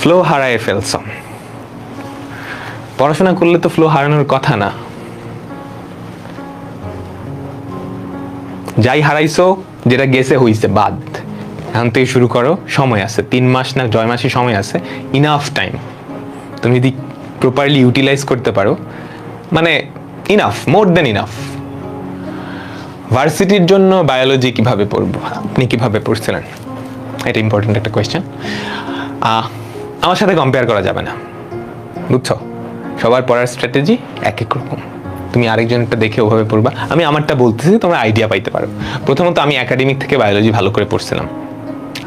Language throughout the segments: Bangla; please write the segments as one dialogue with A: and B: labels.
A: ফ্লো হারায় ফেলছ। পড়াশোনা করলে তো ফ্লো হারানোর কথা না। যাই হারাইছো, যেটা গেছে হইছে, বাদ। এখন থেকে শুরু করো, সময় আছে, 3 মাস না 6 মাসই সময় আছে, ইনাফ টাইম। তুমি যদি প্রপারলি ইউটিলাইজ করতে পারো, মানে ইনাফ, মোর দেন ইনাফ। ভার্সিটির জন্য বায়োলজি কিভাবে পড়বো, আপনি কিভাবে পড়ছিলেন, এটা ইম্পর্টেন্ট একটা কোয়েশ্চেন। আমার সাথে কম্পেয়ার করা যাবে না, বুঝছো? সবার পড়ার স্ট্র্যাটেজি এক এক রকম। তুমি আরেকজনটা দেখে ওভাবে পড়বা। আমি আমারটা বলতেছি, তোমরা আইডিয়া পাইতে পারো। প্রথমত আমি একাডেমিক থেকে বায়োলজি ভালো করে পড়ছিলাম।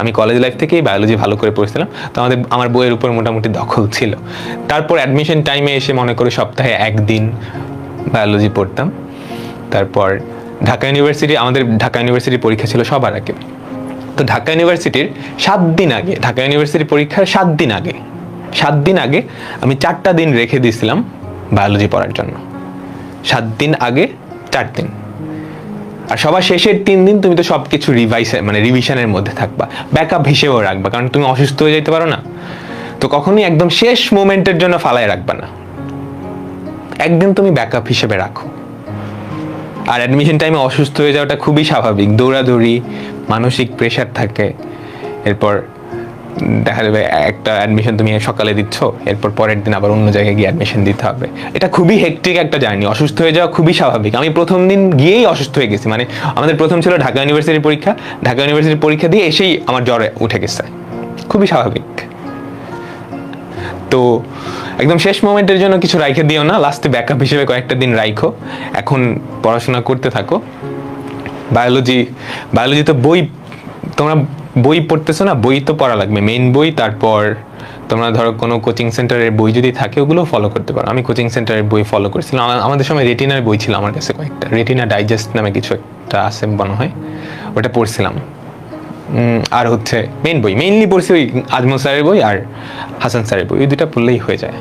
A: আমি কলেজ লাইফ থেকেই বায়োলজি ভালো করে পড়ছিলাম, তো আমার বইয়ের উপর মোটামুটি দখল ছিল। তারপর অ্যাডমিশন টাইমে এসে মনে করে সপ্তাহে একদিন বায়োলজি পড়তাম। তারপর ঢাকা ইউনিভার্সিটি, আমাদের ঢাকা ইউনিভার্সিটির পরীক্ষা ছিল সবার আগে। তো ঢাকা ইউনিভার্সিটির 7 দিন আগে, ঢাকা ইউনিভার্সিটির পরীক্ষার 7 দিন আগে আমি 4টা দিন রেখে দিয়েছিলাম বায়োলজি পড়ার জন্য। 7 দিন আগে 4 দিন। আর সবার শেষের 3 দিন তুমি তো সবকিছু রিভিশনের মধ্যে থাকবা, ব্যাকআপ হিসেবেও রাখবা, কারণ তুমি অসুস্থ হয়ে যেতে পারো না। তো কখনোই একদম শেষ মোমেন্টের জন্য ফালায় রাখবা না, একদিন তুমি ব্যাকআপ হিসেবে রাখো। আর অ্যাডমিশন টাইমে অসুস্থ হয়ে যাওয়াটা খুবই স্বাভাবিক, দৌড়াদৌড়ি, মানসিক প্রেশার থাকে। এরপর দেখা যাবে একটা অ্যাডমিশন তুমি সকালে দিচ্ছ, এরপর পরের দিন আবার অন্য জায়গায় গিয়ে অ্যাডমিশন দিতে হবে। এটা খুবই হেক্টিক একটা জার্নি, অসুস্থ হয়ে যাওয়া খুবই স্বাভাবিক। আমি প্রথম দিন গিয়েই অসুস্থ হয়ে গেছি, মানে আমাদের প্রথম ছিল ঢাকা ইউনিভার্সিটির পরীক্ষা, ঢাকা ইউনিভার্সিটির পরীক্ষা দিয়ে এসেই আমার জ্বরে উঠে গেছে, খুবই স্বাভাবিক। তো একদম শেষ মোমেন্টের জন্য কিছু রাইখে দিও না, লাস্টে ব্যাকআপ হিসেবে কয়েকটা দিন রাইখো। এখন পড়াশোনা করতে থাকো। বায়োলজি তো তোমরা বই পড়তেছো না, বই তো পড়া লাগবে, মেইন বই। তারপর তোমরা ধরো কোনো কোচিং সেন্টারের বই যদি থাকে ওগুলো ফলো করতে পারো। আমি কোচিং সেন্টারের বই ফলো করেছিলাম। আমাদের সময় রেটিনার বই ছিল আমার কাছে কয়েকটা, রেটিনা ডাইজেস্ট নামে কিছু একটা আছে মনে হয়, ওটা পড়ছিলাম। আর হচ্ছে মেইনলি পড়ছি ওই আজমল স্যারের বই আর হাসান স্যারের বই, ওই দুটা পড়লেই হয়ে যায়।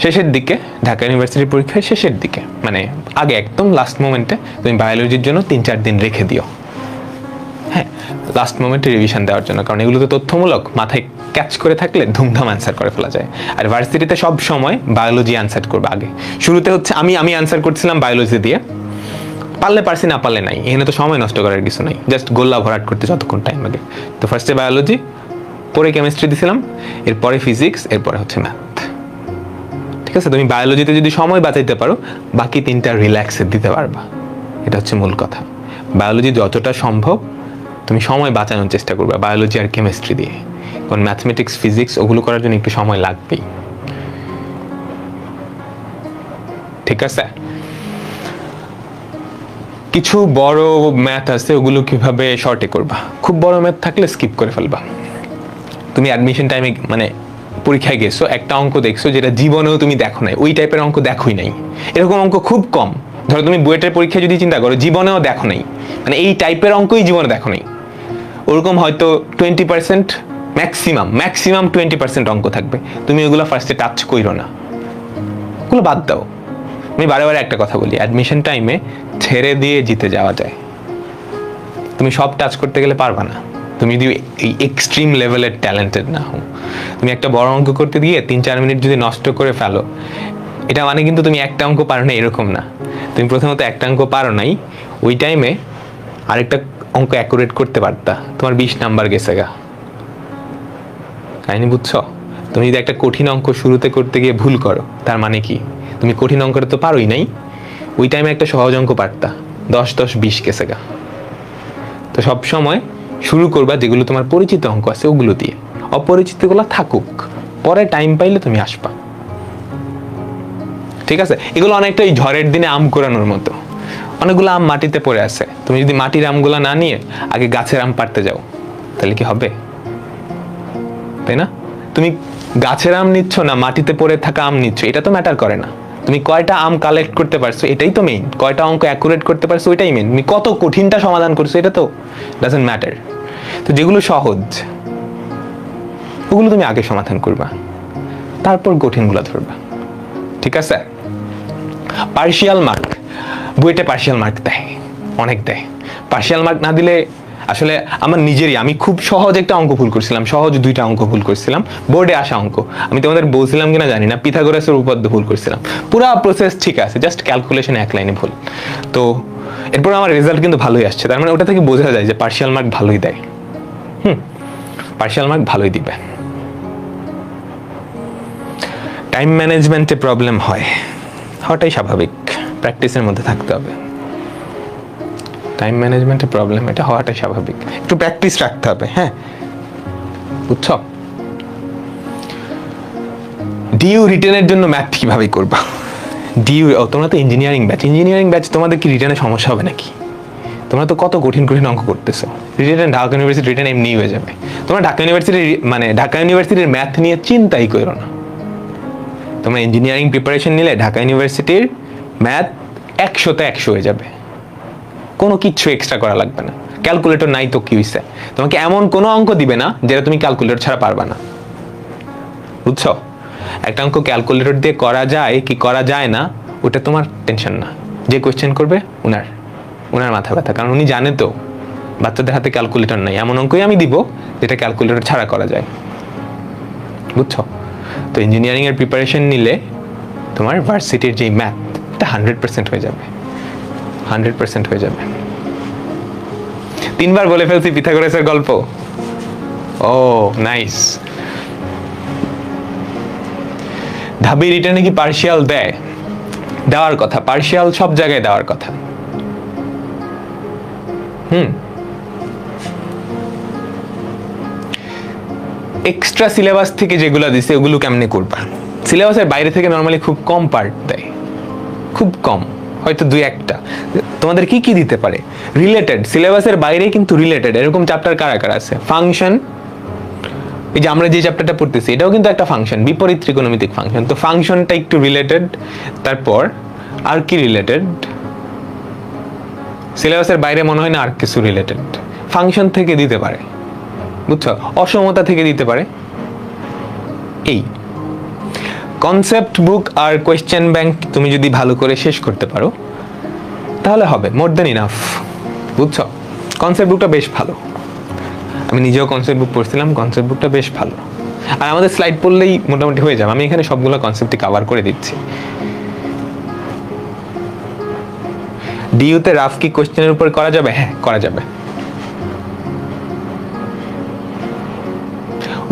A: শেষের দিকে ঢাকা ইউনিভার্সিটির পরীক্ষায় শেষের দিকে, মানে আগে একদম লাস্ট মোমেন্টে তুমি বায়োলজির জন্য 3-4 দিন রেখে দিও। হ্যাঁ, লাস্ট মোমেন্টে রিভিশন দেওয়ার জন্য, কারণ এগুলো তো তথ্যমূলক, মাথায় ক্যাচ করে থাকলে ধুমধাম অ্যান্সার করে ফেলা যায়। আর ভার্সিটিতে সব সময় বায়োলজি অ্যান্সার করবে আগে। শুরুতে হচ্ছে আমি অ্যান্সার করছিলাম বায়োলজি দিয়ে, পারলে পারছি, না পারলে নাই, এখানে তো সময় নষ্ট করার কিছু নাই, জাস্ট গোল্লা ভরাট করতে যতক্ষণ টাইম লাগে। তো ফার্স্টে বায়োলজি, পরে কেমিস্ট্রি দিছিলাম, এরপরে ফিজিক্স, এরপরে হচ্ছে ম্যাথ। ঠিক আছে, তুমি বায়োলজিতে যদি সময় বাঁচাইতে পারো, বাকি 3টা রিল্যাক্সে দিতে পারবা। এটা হচ্ছে মূল কথা। বায়োলজি যতটা সম্ভব তুমি সময় বাঁচানোর চেষ্টা করবে বায়োলজি আর কেমিস্ট্রি দিয়ে, কারণ ম্যাথমেটিক্স, ফিজিক্স ওগুলো করার জন্য একটু সময় লাগবেই। ঠিক আছে, কিছু বড় ম্যাথ আছে, ওগুলো কিভাবে শর্টে করবা। খুব বড় ম্যাথ থাকলে স্কিপ করে ফেলবা। তুমি অ্যাডমিশন টাইমে মানে পরীক্ষায় গেছো, একটা অঙ্ক দেখছো যেটা জীবনেও তুমি দেখো নাই, ওই টাইপের অঙ্ক দেখোই নাই, এরকম অঙ্ক খুব কম। ধরো তুমি বুয়েটের পরীক্ষায় যদি চিন্তা করো, জীবনেও দেখো নাই, মানে এই টাইপের অঙ্কই জীবনে দেখো নাই, ওরকম হয়তো 20%, ম্যাক্সিমাম 20% অঙ্ক থাকবে। তুমি ওগুলো ফার্স্টে টাচ করো না, ওগুলো বাদ দাও। আমি বারে বারে একটা কথা বলি, অ্যাডমিশন টাইমে ছেড়ে দিয়ে জিতে যাওয়া যায়। তুমি সব টাচ করতে গেলে পারবা না, তুমি যদি এই এক্সট্রিম লেভেলের ট্যালেন্টেড না হও। তুমি একটা বড় অঙ্ক করতে গিয়ে 3-4 মিনিট যদি নষ্ট করে ফেলো, এটা মানে কিন্তু তুমি একটা অঙ্ক পারো না এরকম না। তুমি প্রথমত একটা অঙ্ক পারো নাই, ওই টাইমে আরেকটা অঙ্ক অ্যাকুরেট করতে পারতা, তোমার 20 নাম্বার গেছে গা। কাহিনী বুঝছো? তুমি যদি একটা কঠিন অঙ্ক শুরুতে করতে গিয়ে ভুল করো, তার মানে কি তুমি কঠিন অঙ্কটা তো পারোই নাই, ওই টাইমে একটা সহজ অঙ্ক পারতা, 10-20 গেছে গা। তো সব সময় শুরু করবা যেগুলো তোমার পরিচিত অঙ্ক আছে ওগুলো দিয়ে, অপরিচিতগুলো থাকুক, পরে টাইম পাইলে তুমি আসবা। ঠিক আছে, এগুলো অনেকটা ওই ঝড়ের দিনে আম কোরানোর মতো, অনেকগুলো আম মাটিতে পড়ে আছে, তুমি যদি মাটির আমগুলো না নিয়ে আগে গাছের আম পাড়তে যাও, তাহলে কি হবে? তাই না? তুমি গাছের আম নিচ্ছ না মাটিতে পড়ে থাকা আম নিচ্ছ, এটা তো ম্যাটার করে না। তুমি কয়টা আম কালেক্ট করতে পারছো এটাই তো মেইন, কয়টা অঙ্ক অ্যাকুরেট করতে পারছো ওইটাই মেইন। তুমি কত কঠিনটা সমাধান করছো এটা তো ডাজন্ট ম্যাটার। তো যেগুলো সহজ ওগুলো তুমি আগে সমাধান করবা, তারপর কঠিনগুলো ধরবা। ঠিক আছে? পার্শিয়াল মার্ক, বুয়েটে পার্শিয়াল মার্ক দেয়, অনেক দেয়। পার্শিয়াল মার্ক না দিলে আসলে আমার নিজেরই, আমি খুব সহজ একটা অঙ্ক ভুল করছিলাম, সহজ 2টা অঙ্ক ভুল করছিলাম, বোর্ডে আসা অঙ্ক। আমি তোমাদের বলছিলাম কিনা জানি না, পিথাগোরাসের উপপাদ্য ভুল করছিলাম। পুরা প্রসেস ঠিক আছে, জাস্ট ক্যালকুলেশন এক লাইনে ভুল। তো এরপর আমার রেজাল্ট কিন্তু ভালোই আসছে, তার মানে ওটা থেকে বোঝা যায় যে পার্শিয়াল মার্ক ভালোই দেয়। পার্শিয়াল মার্ক ভালোই দিবে। টাইম ম্যানেজমেন্টে প্রবলেম হওয়াটাই স্বাভাবিক, প্র্যাকটিসের মধ্যে থাকতে হবে। টাইম ম্যানেজমেন্টে প্রবলেম এটা হওয়াটাই স্বাভাবিক, একটু প্র্যাকটিস রাখতে হবে। হ্যাঁ, বুঝছো? ডিইউ রিটেনের জন্য ম্যাথ কিভাবে করবা? ডিইউ, তোমরা তো ইঞ্জিনিয়ারিং ব্যাচ, তোমাদের কি রিটেনে সমস্যা হবে নাকি? তোমরা তো কত কঠিন কঠিন অঙ্ক করতেছো। রিটেন ঢাকা ইউনিভার্সিটি রিটেন এমনি হয়ে যাবে। তোমরা ঢাকা ইউনিভার্সিটির ম্যাথ নিয়ে চিন্তাই করো না। তোমরা ইঞ্জিনিয়ারিং প্রিপারেশন নিলে ঢাকা ইউনিভার্সিটির ম্যাথ 100তে 100 হয়ে যাবে, কোনো কিচ্ছু এক্সট্রা করা লাগবে না। ক্যালকুলেটর নাই তো কি হইছে, তোমাকে এমন কোনো অঙ্ক দিবে না যেটা তুমি ক্যালকুলেটর ছাড়া পারবা না, বুঝছো? একটা অঙ্ক ক্যালকুলেটর দিয়ে করা যায় কি করা যায় না ওটা তোমার টেনশন না। যে কোয়েশ্চেন করবে ওনার মাথা ব্যথা, কারণ উনি জানে তো বাচ্চাদের হাতে ক্যালকুলেটর নাই, এমন অঙ্কই আমি দিব যেটা ক্যালকুলেটর ছাড়া করা যায়, বুঝছো? তো ইঞ্জিনিয়ারিং এর প্রিপারেশন নিলে তোমার ভার্সিটির যে ম্যাথ এটা 100% হয়ে যাবে, 100% হয়ে যাবে। 3বার বলে ফেলছি পিথাগোরাসের গল্প। ও নাইস। ঢাবি রিটার্নে কি পার্শিয়াল দেওয়ার কথা, পার্শিয়াল সব জায়গায় দেওয়ার কথা। এক্সট্রা সিলেবাস থেকে যেগুলো দিছে ওগুলো কেমনে করবা? সিলেবাসের বাইরে থেকে নরমালি খুব কম পার্ট দেয়, খুব কম, হয়তো 2-1টা। তোমাদের কি কি দিতে পারে? রিলেটেড, সিলেবাসের বাইরে কিন্তু রিলেটেড এরকম চ্যাপ্টার কারা আছে? ফাংশন, এই যে আমরা যে চ্যাপ্টারটা পড়তেছি এটাও কিন্তু একটা ফাংশন, বিপরীত ত্রিকোণমিতিক ফাংশন। তো ফাংশনটা একটু রিলেটেড। তারপর আর কি রিলেটেড? সিলেবাসের বাইরে মনে হয় না আর কিছু রিলেটেড। ফাংশন থেকে দিতে পারে, বুঝছো? অসমতা থেকে দিতে পারে। এই কনসেপ্ট বুক আর কোয়েশ্চেন ব্যাংক তুমি যদি ভালো করে শেষ করতে পারো তাহলে হবে, মোর দেন ইনাফ, বুঝছো? কনসেপ্ট বুকটা বেশ ভালো, আমি নিজেও কনসেপ্ট বুক পড়ছিলাম, কনসেপ্ট বুকটা বেশ ভালো। আর আমাদের স্লাইড পড়লেই মোটামুটি হয়ে যাবে, আমি এখানে সবগুলো কনসেপ্টই কভার করে দিচ্ছি। ডিইউতে রাফ কি কোশ্চেনের উপর করা যাবে? হ্যাঁ, করা যাবে।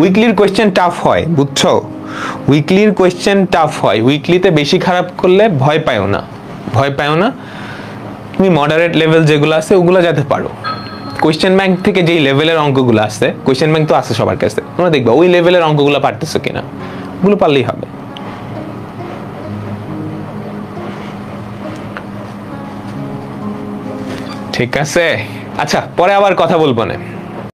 A: উইকলির কোশ্চেন টাফ হয়, বুঝছো? উইকলির কোশ্চেন টাফ হয়। উইকলিতে বেশি খারাপ করলে ভয় পাও না, তুমি মডারেট লেভেল যেগুলো আছে ওগুলো যাতে পারো। কোয়েশ্চেন ব্যাংক থেকে যেই লেভেলের অঙ্কগুলো আছে, কোয়েশ্চেন ব্যাংক তো আছে সবার কাছে, তোমরা দেখবা ওই লেভেলের অঙ্কগুলো পারতেছো কিনা, ওগুলো পারলেই হবে। ঠিক আছে, আচ্ছা পরে আবার কথা বলবো না।